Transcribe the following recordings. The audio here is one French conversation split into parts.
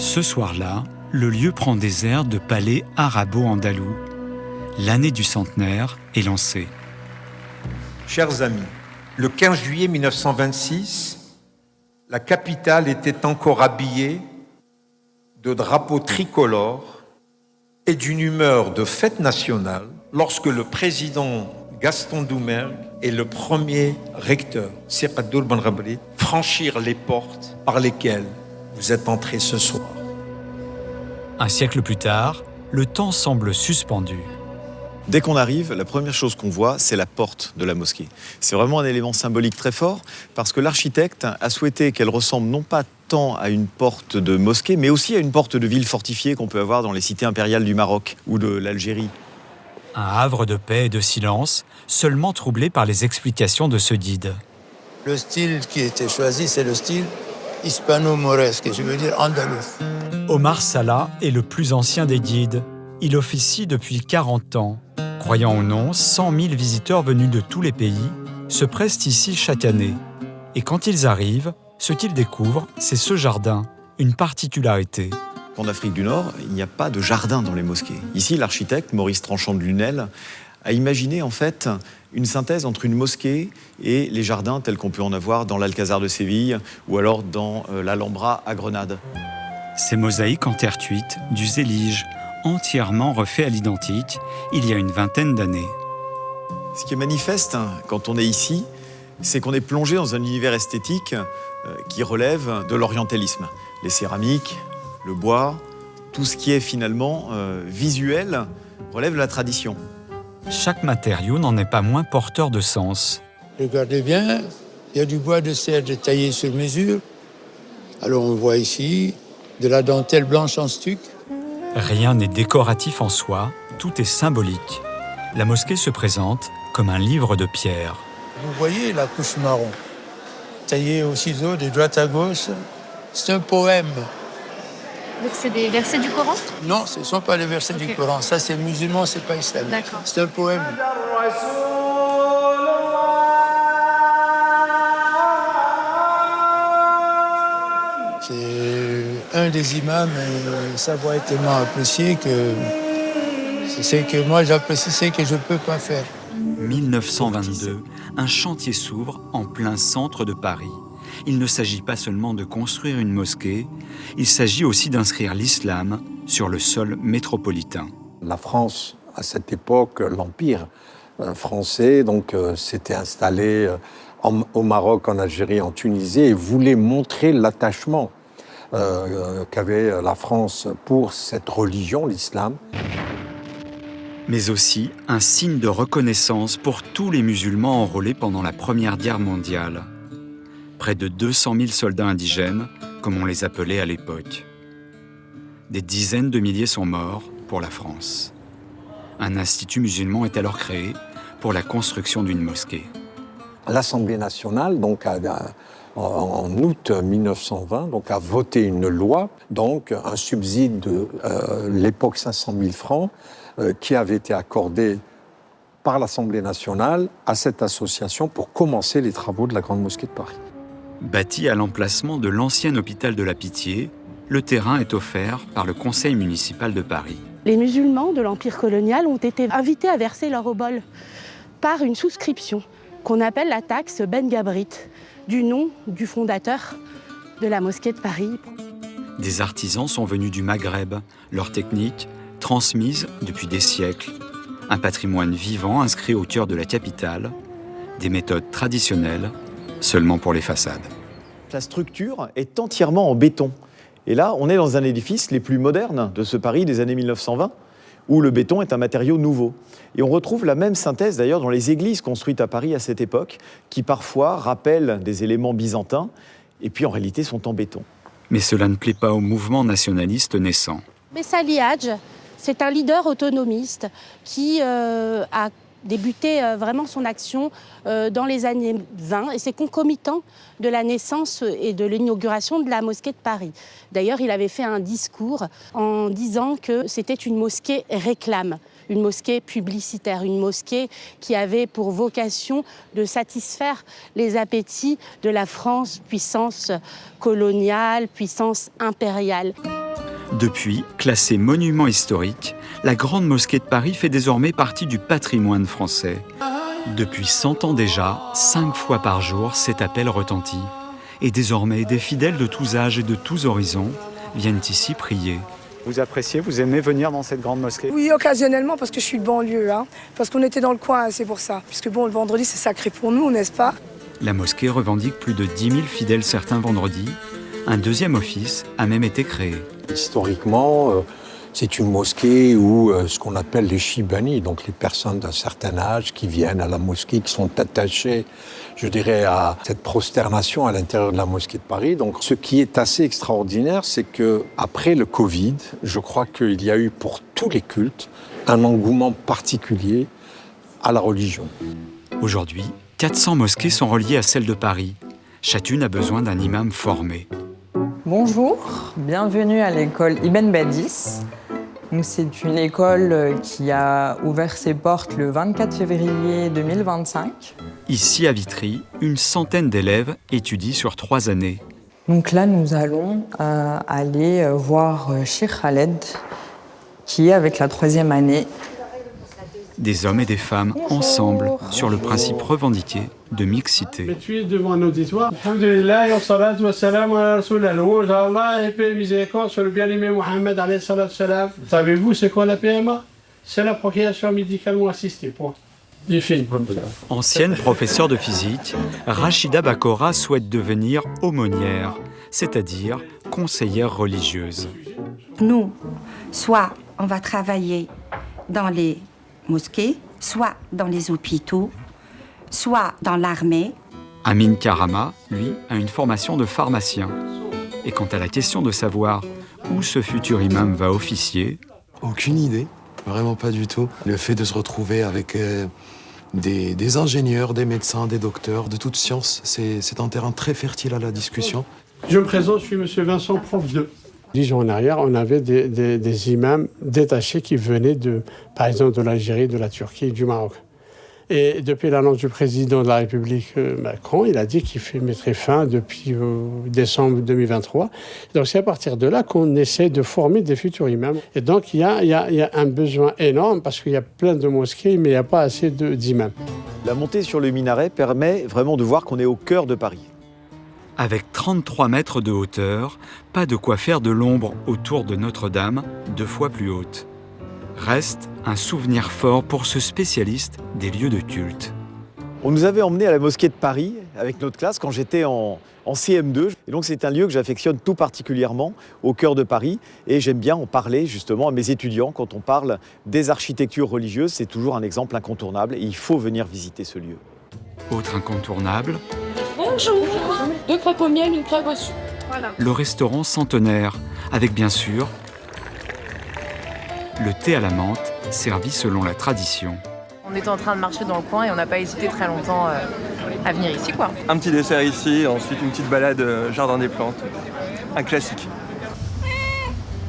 Ce soir-là, le lieu prend des airs de palais arabo-andalou. L'année du centenaire est lancée. Chers amis, le 15 juillet 1926, la capitale était encore habillée de drapeaux tricolores et d'une humeur de fête nationale lorsque le président Gaston Doumergue et le premier recteur, Cheikh Abdoul Benrabri, franchirent les portes par lesquelles vous êtes entrés ce soir. Un siècle plus tard, le temps semble suspendu. Dès qu'on arrive, la première chose qu'on voit, c'est la porte de la mosquée. C'est vraiment un élément symbolique très fort parce que l'architecte a souhaité qu'elle ressemble non pas tant à une porte de mosquée, mais aussi à une porte de ville fortifiée qu'on peut avoir dans les cités impériales du Maroc ou de l'Algérie. Un havre de paix et de silence, seulement troublé par les explications de ce guide. Le style qui a été choisi, c'est le style hispano-mauresque, je veux dire andalous. Omar Salah est le plus ancien des guides. Il officie depuis 40 ans. Croyant ou non, 100 000 visiteurs venus de tous les pays se pressent ici chaque année. Et quand ils arrivent, ce qu'ils découvrent, c'est ce jardin, une particularité. En Afrique du Nord, il n'y a pas de jardin dans les mosquées. Ici, l'architecte, Maurice Tranchant de Lunel, a imaginé en fait une synthèse entre une mosquée et les jardins tels qu'on peut en avoir dans l'Alcazar de Séville ou alors dans l'Alhambra à Grenade. Ces mosaïques en terre cuite, du zélige, entièrement refait à l'identique, il y a une vingtaine d'années. Ce qui est manifeste quand on est ici, c'est qu'on est plongé dans un univers esthétique qui relève de l'orientalisme. Les céramiques, le bois, tout ce qui est finalement visuel relève de la tradition. Chaque matériau n'en est pas moins porteur de sens. Regardez bien, il y a du bois de cèdre taillé sur mesure. Alors on voit ici de la dentelle blanche en stuc. Rien n'est décoratif en soi, tout est symbolique. La mosquée se présente comme un livre de pierre. Vous voyez la couche marron, taillée au ciseau de droite à gauche. C'est un poème. Donc c'est des versets du Coran? Non, ce ne sont pas les versets du Coran. Ça, c'est musulman, c'est pas islamique. D'accord. C'est un poème. C'est un des imams et sa voix est tellement appréciée que c'est que moi j'apprécie ce que je ne peux pas faire. 1922, un chantier s'ouvre en plein centre de Paris. Il ne s'agit pas seulement de construire une mosquée, il s'agit aussi d'inscrire l'islam sur le sol métropolitain. La France, à cette époque, l'Empire français, s'était installé au Maroc, en Algérie, en Tunisie, et voulait montrer l'attachement qu'avait la France pour cette religion, l'islam. Mais aussi un signe de reconnaissance pour tous les musulmans enrôlés pendant la Première Guerre mondiale. Près de 200 000 soldats indigènes, comme on les appelait à l'époque. Des dizaines de milliers sont morts pour la France. Un institut musulman est alors créé pour la construction d'une mosquée. L'Assemblée nationale, en août 1920, a voté une loi, un subside de l'époque 500 000 francs, qui avait été accordé par l'Assemblée nationale à cette association pour commencer les travaux de la Grande Mosquée de Paris. Bâti à l'emplacement de l'ancien hôpital de la Pitié, le terrain est offert par le Conseil municipal de Paris. Les musulmans de l'Empire colonial ont été invités à verser leur obol par une souscription qu'on appelle la taxe Ben Gabrit, du nom du fondateur de la mosquée de Paris. Des artisans sont venus du Maghreb, leur technique transmise depuis des siècles. Un patrimoine vivant inscrit au cœur de la capitale, des méthodes traditionnelles seulement pour les façades. La structure est entièrement en béton. Et là, on est dans un édifice les plus modernes de ce Paris des années 1920, où le béton est un matériau nouveau. Et on retrouve la même synthèse d'ailleurs dans les églises construites à Paris à cette époque, qui parfois rappellent des éléments byzantins, et puis en réalité sont en béton. Mais cela ne plaît pas au mouvement nationaliste naissant. Messali Hadj, c'est un leader autonomiste qui a débuté vraiment son action dans les années 20 et c'est concomitant de la naissance et de l'inauguration de la mosquée de Paris. D'ailleurs, il avait fait un discours en disant que c'était une mosquée réclame, une mosquée publicitaire, une mosquée qui avait pour vocation de satisfaire les appétits de la France, puissance coloniale, puissance impériale. Depuis, classée monument historique, la Grande Mosquée de Paris fait désormais partie du patrimoine français. Depuis 100 ans déjà, 5 fois par jour, cet appel retentit. Et désormais, des fidèles de tous âges et de tous horizons viennent ici prier. Vous appréciez, vous aimez venir dans cette grande mosquée? Oui, occasionnellement, parce que je suis de banlieue, parce qu'on était dans le coin, c'est pour ça. Puisque bon, le vendredi, c'est sacré pour nous, n'est-ce pas? La mosquée revendique plus de 10 000 fidèles certains vendredis. Un deuxième office a même été créé. Historiquement, c'est une mosquée où ce qu'on appelle les shibani, donc les personnes d'un certain âge qui viennent à la mosquée, qui sont attachées, je dirais, à cette prosternation à l'intérieur de la mosquée de Paris. Donc, ce qui est assez extraordinaire, c'est qu'après le Covid, je crois qu'il y a eu pour tous les cultes un engouement particulier à la religion. Aujourd'hui, 400 mosquées sont reliées à celle de Paris. Chacune a besoin d'un imam formé. Bonjour, bienvenue à l'école Ibn Badis. C'est une école qui a ouvert ses portes le 24 février 2025. Ici, à Vitry, une centaine d'élèves étudient sur 3 années. Donc là, nous allons aller voir Cheikh Khaled, qui est avec la 3e année. Des hommes et des femmes ensemble sur le principe revendiqué de mixité. Tu es devant un auditoire. Alhamdulillah, wa salatu wa salam ala Rasulullah. Louange à Allah et paix et miséricorde sur le bien-aimé Mohammed alayhi salatu salam. Savez-vous c'est quoi la PMA? C'est la procréation médicalement assistée. Point. Du film. Ancienne professeure de physique, Rachida Bakora souhaite devenir aumônière, c'est-à-dire conseillère religieuse. Nous, soit on va travailler dans les mosquées, soit dans les hôpitaux, soit dans l'armée. Amin Karama, lui, a une formation de pharmacien. Et quant à la question de savoir où ce futur imam va officier... Aucune idée, vraiment pas du tout. Le fait de se retrouver avec des ingénieurs, des médecins, des docteurs, de toutes sciences, c'est un terrain très fertile à la discussion. Je me présente, je suis M. Vincent, prof 2. 10 ans en arrière, on avait des imams détachés qui venaient, par exemple, de l'Algérie, de la Turquie et du Maroc. Et depuis l'annonce du président de la République Macron, il a dit qu'il mettrait fin depuis décembre 2023. Donc c'est à partir de là qu'on essaie de former des futurs imams. Et donc il y a un besoin énorme parce qu'il y a plein de mosquées, mais il n'y a pas assez d'imams. La montée sur le minaret permet vraiment de voir qu'on est au cœur de Paris. Avec 33 mètres de hauteur, pas de quoi faire de l'ombre autour de Notre-Dame, 2 fois plus haute. Reste un souvenir fort pour ce spécialiste des lieux de culte. On nous avait emmenés à la mosquée de Paris avec notre classe quand j'étais en CM2. Et donc c'est un lieu que j'affectionne tout particulièrement au cœur de Paris. Et j'aime bien en parler justement à mes étudiants. Quand on parle des architectures religieuses, c'est toujours un exemple incontournable et il faut venir visiter ce lieu. Autre incontournable, Bonjour. 2 crêpes au miel, une crêpe au sucre. Voilà. le restaurant Centenaire, avec bien sûr le thé à la menthe, servi selon la tradition. On était en train de marcher dans le coin et on n'a pas hésité très longtemps à venir ici, quoi. Un petit dessert ici, ensuite une petite balade jardin des plantes. Un classique.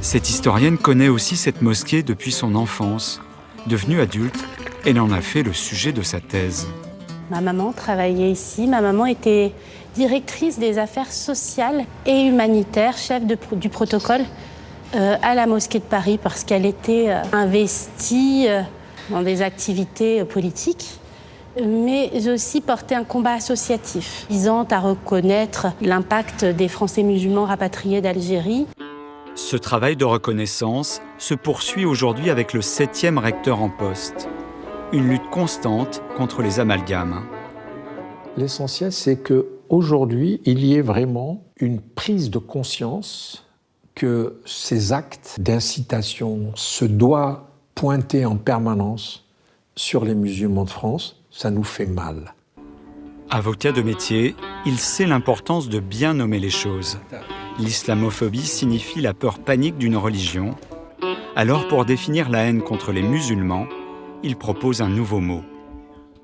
Cette historienne connaît aussi cette mosquée depuis son enfance. Devenue adulte, elle en a fait le sujet de sa thèse. Ma maman travaillait ici. Ma maman était directrice des affaires sociales et humanitaires, chef du protocole à la mosquée de Paris parce qu'elle était investie dans des activités politiques, mais aussi portait un combat associatif visant à reconnaître l'impact des Français musulmans rapatriés d'Algérie. Ce travail de reconnaissance se poursuit aujourd'hui avec le 7e recteur en poste. Une lutte constante contre les amalgames. L'essentiel, c'est qu'aujourd'hui, il y ait vraiment une prise de conscience que ces actes d'incitation se doivent pointer en permanence sur les musulmans de France. Ça nous fait mal. Avocat de métier, il sait l'importance de bien nommer les choses. L'islamophobie signifie la peur panique d'une religion. Alors, pour définir la haine contre les musulmans, il propose un nouveau mot.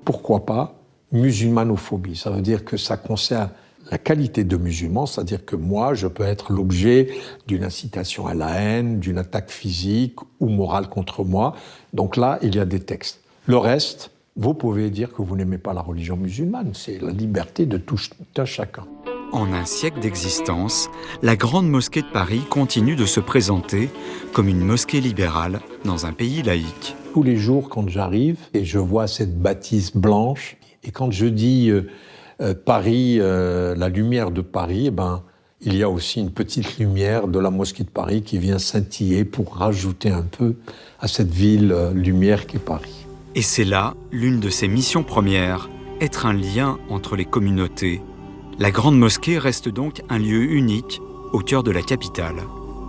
Pourquoi pas musulmanophobie? Ça veut dire que ça concerne la qualité de musulman, c'est-à-dire que moi, je peux être l'objet d'une incitation à la haine, d'une attaque physique ou morale contre moi. Donc là, il y a des textes. Le reste, vous pouvez dire que vous n'aimez pas la religion musulmane. C'est la liberté de tout un chacun. En un siècle d'existence, la Grande Mosquée de Paris continue de se présenter comme une mosquée libérale dans un pays laïque. Tous les jours, quand j'arrive et je vois cette bâtisse blanche, et quand je dis Paris, la lumière de Paris, il y a aussi une petite lumière de la mosquée de Paris qui vient scintiller pour rajouter un peu à cette ville lumière qu'est Paris. Et c'est là l'une de ses missions premières, être un lien entre les communautés. La Grande Mosquée reste donc un lieu unique au cœur de la capitale.